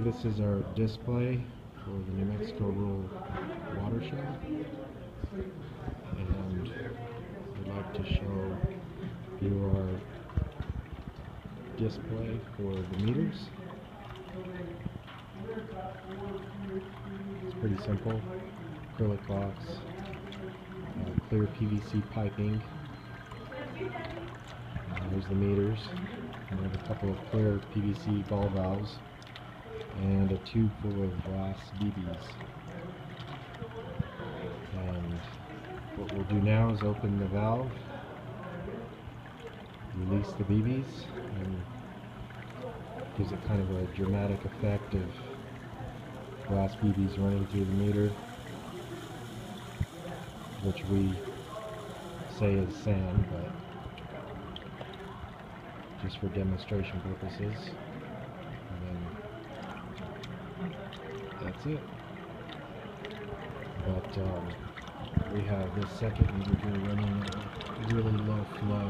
this is our display for the New Mexico Rural Watershed, and we'd like to show you our display for the meters. It's pretty simple. Acrylic box, clear PVC piping. There's the meters. And we have a couple of clear PVC ball valves and a tube full of glass BBs. And what we'll do now is open the valve, release the BBs, and gives it kind of a dramatic effect of glass BBs running through the meter, which we say is sand, but just for demonstration purposes. And then that's it. But we have this second meter here running at a really low flow,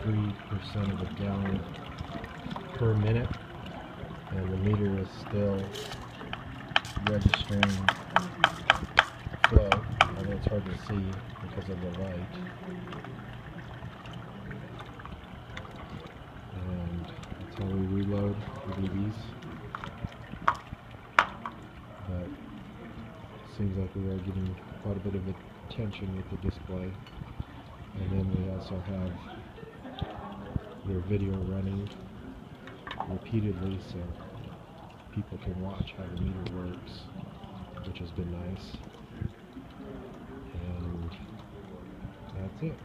3% of a gallon per minute, and the meter is still registering flow, although it's hard to see because of the light. And that's how we reload the BBs. But it seems like we are getting quite a bit of attention with the display. And then we also have your video running repeatedly so people can watch how the meter works, which has been nice. And that's it.